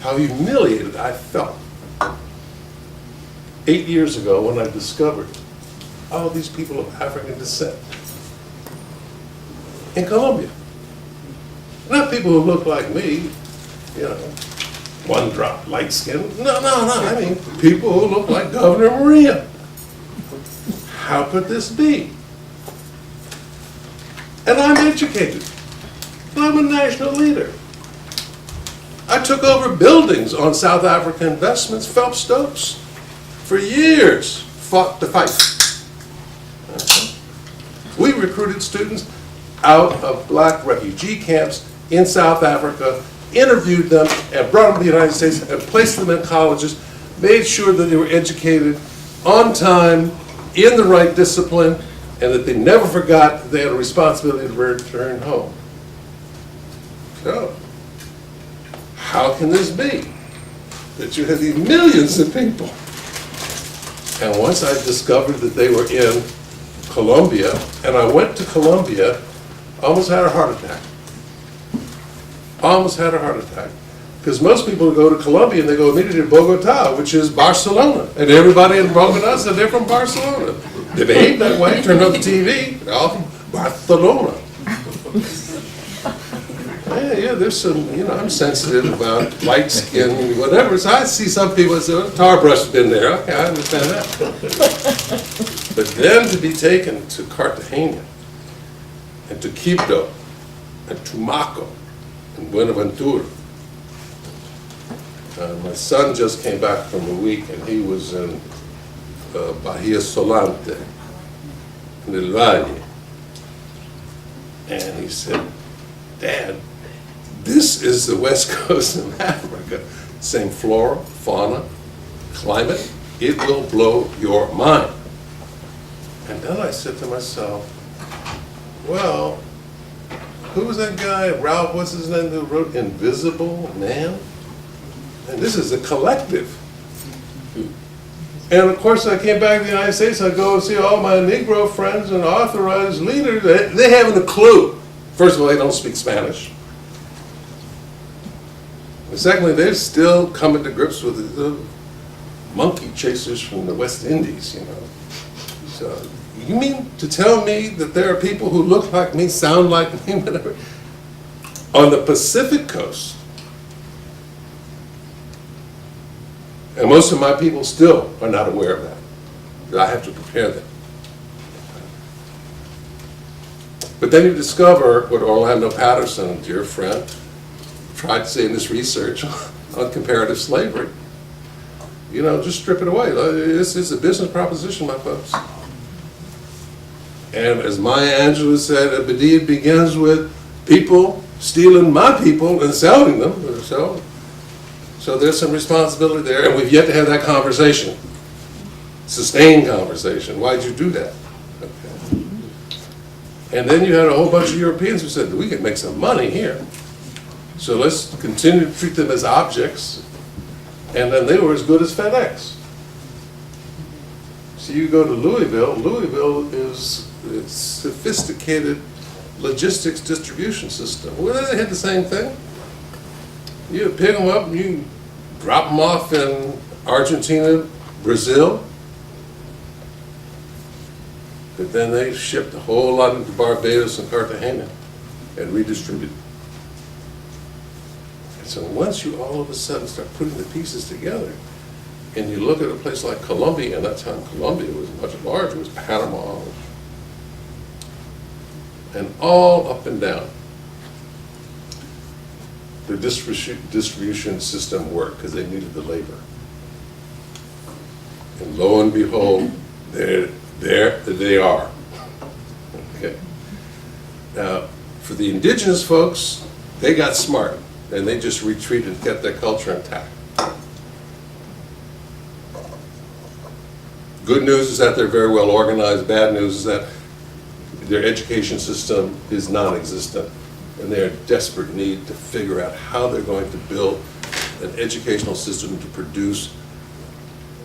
how humiliated I felt 8 years ago when I discovered all these people of African descent in Colombia. Not people who look like me, you know, one drop light skin. No, I mean people who look like Governor Maria. How could this be? And I'm educated. I'm a national leader. I took over buildings on South African investments. Phelps Stokes, for years, fought the fight. We recruited students out of black refugee camps in South Africa, interviewed them, and brought them to the United States and placed them in colleges, made sure that they were educated on time, in the right discipline, and that they never forgot that they had a responsibility to return home. So, how can this be that you have these millions of people? And once I discovered that they were in Colombia, and I went to Colombia, I almost had a heart attack. Almost had a heart attack. Because most people go to Colombia and they go immediately to Bogota, which is Barcelona. And everybody in Bogota said they're from Barcelona. They behave that way, turn on the TV, they're all from Barcelona. Yeah, there's some, you know, I'm sensitive about light skin, whatever. So I see some people that say, well, tar brush has been there. Okay, I understand that. But then to be taken to Cartagena, and to Quito, and Tumaco, and Buenaventura. My son just came back from a week, and he was in Bahia Solante, in El Valle. And he said, Dad, this is the west coast of Africa. Same flora, fauna, climate. It will blow your mind. And then I said to myself, well, who was that guy, Ralph, what's his name, who wrote Invisible Man? And this is a collective. And of course, I came back to the United States, I go and see all my Negro friends and authorized leaders. They haven't a clue. First of all, they don't speak Spanish. And secondly, they're still coming to grips with the monkey chasers from the West Indies, you know. So, you mean to tell me that there are people who look like me, sound like me, whatever, on the Pacific coast? And most of my people still are not aware of that. I have to prepare them. But then you discover what Orlando Patterson, dear friend, tried to say in this research on comparative slavery. You know, just strip it away. This is a business proposition, my folks. And as Maya Angelou said, it begins with people stealing my people and selling them. So there's some responsibility there, and we've yet to have that conversation. Sustained conversation. Why'd you do that? Okay. And then you had a whole bunch of Europeans who said, we can make some money here. So let's continue to treat them as objects. And then they were as good as FedEx. So you go to Louisville. Louisville is a sophisticated logistics distribution system. Well, they had the same thing. You pick them up, you drop them off in Argentina, Brazil, but then they shipped a whole lot into Barbados and Cartagena and redistributed. And so once you all of a sudden start putting the pieces together, and you look at a place like Colombia, and that time Colombia was much larger, it was Panama, and all up and down. The distribution system worked because they needed the labor. And lo and behold, there they are. Okay. Now, for the indigenous folks, they got smart and they just retreated and kept their culture intact. Good news is that they're very well organized. Bad news is that their education system is non-existent. And they're in desperate need to figure out how they're going to build an educational system to produce.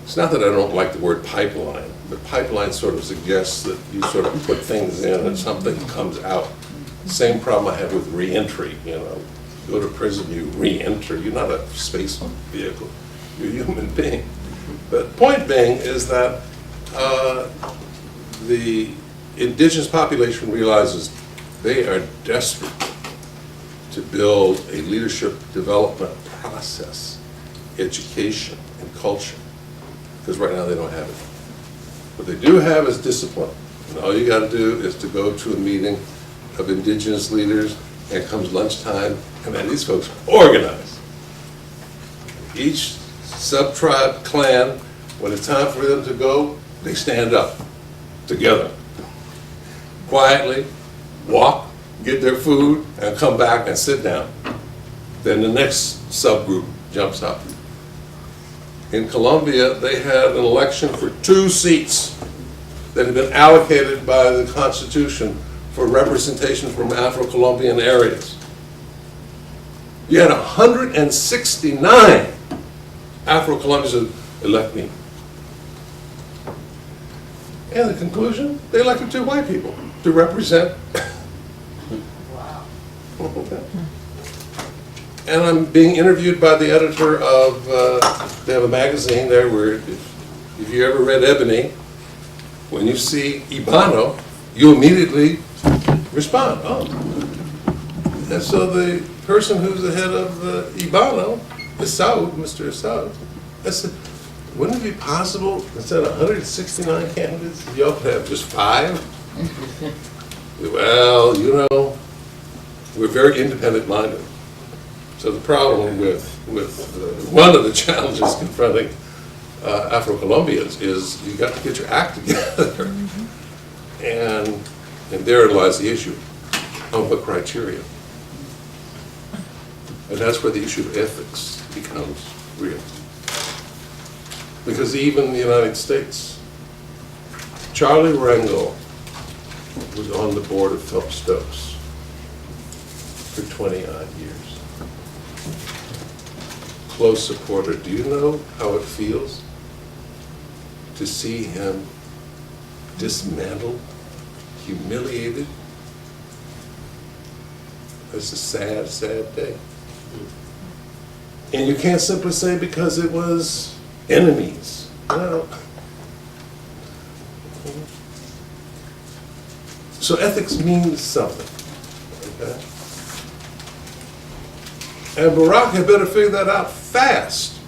It's not that I don't like the word pipeline, but pipeline sort of suggests that you sort of put things in and something comes out. Same problem I have with reentry, you know. go to prison, you re-enter. You're not a space vehicle. You're a human being. But point being is that the indigenous population realizes they are desperate to build a leadership development process, education, and culture. Because right now they don't have it. What they do have is discipline. And all you got to do is to go to a meeting of indigenous leaders, and comes lunchtime, and then these folks organize. Each sub-tribe, clan, when it's time for them to go, they stand up together, quietly, walk, get their food, and come back and sit down. Then the next subgroup jumps up. In Colombia, they had an election for 2 seats that had been allocated by the Constitution for representation from Afro-Colombian areas. You had 169 Afro-Colombians elect me. And the conclusion, they elected 2 white people to represent. Wow. Okay. And I'm being interviewed by the editor of, they have a magazine there where if you ever read Ebony, when you see Ibano, you immediately respond. Oh. And so the person who's the head of Ibano, Mr. Saud, I said, wouldn't it be possible, instead of 169 candidates, y'all could have just 5? Well, you know, we're very independent-minded. So the problem with one of the challenges confronting Afro-Colombians is you got to get your act together. And there lies the issue on what criteria. And that's where the issue of ethics becomes real. Because even the United States, Charlie Rangel was on the board of Phelps Stokes for 20-odd years. Close supporter. Do you know how it feels to see him dismantled, humiliated? It's a sad, sad day. And you can't simply say because it was enemies. No. So ethics means something. Okay? And Barack had better figure that out fast,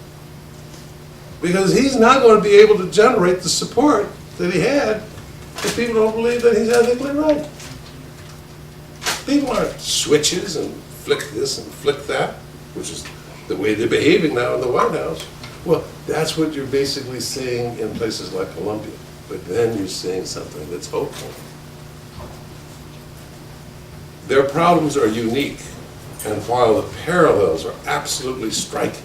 because he's not going to be able to generate the support that he had if people don't believe that he's ethically right. People aren't switches and flick this and flick that, which is the way they're behaving now in the White House. Well, that's what you're basically seeing in places like Colombia. But then you're seeing something that's hopeful. Their problems are unique, and while the parallels are absolutely striking,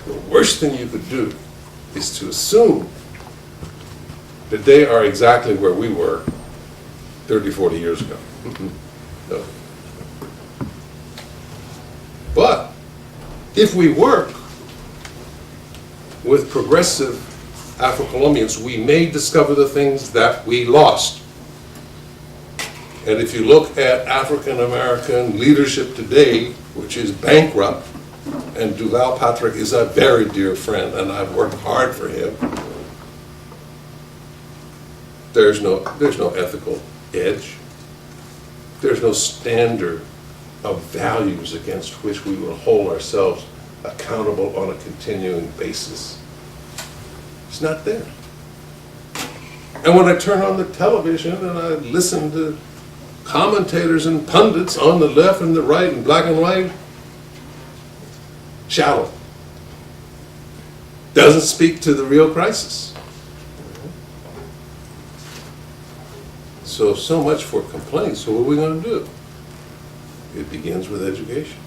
the worst thing you could do is to assume that they are exactly where we were 30, 40 years ago. No. But if we work with progressive Afro-Colombians, we may discover the things that we lost. And if you look at African-American leadership today, which is bankrupt, and Duval Patrick is a very dear friend, and I've worked hard for him, there's no ethical edge. There's no standard of values against which we will hold ourselves accountable on a continuing basis. It's not there. And when I turn on the television and I listen to commentators and pundits on the left and the right and black and white, shallow. Doesn't speak to the real crisis. So much for complaints. So what are we going to do? It begins with education.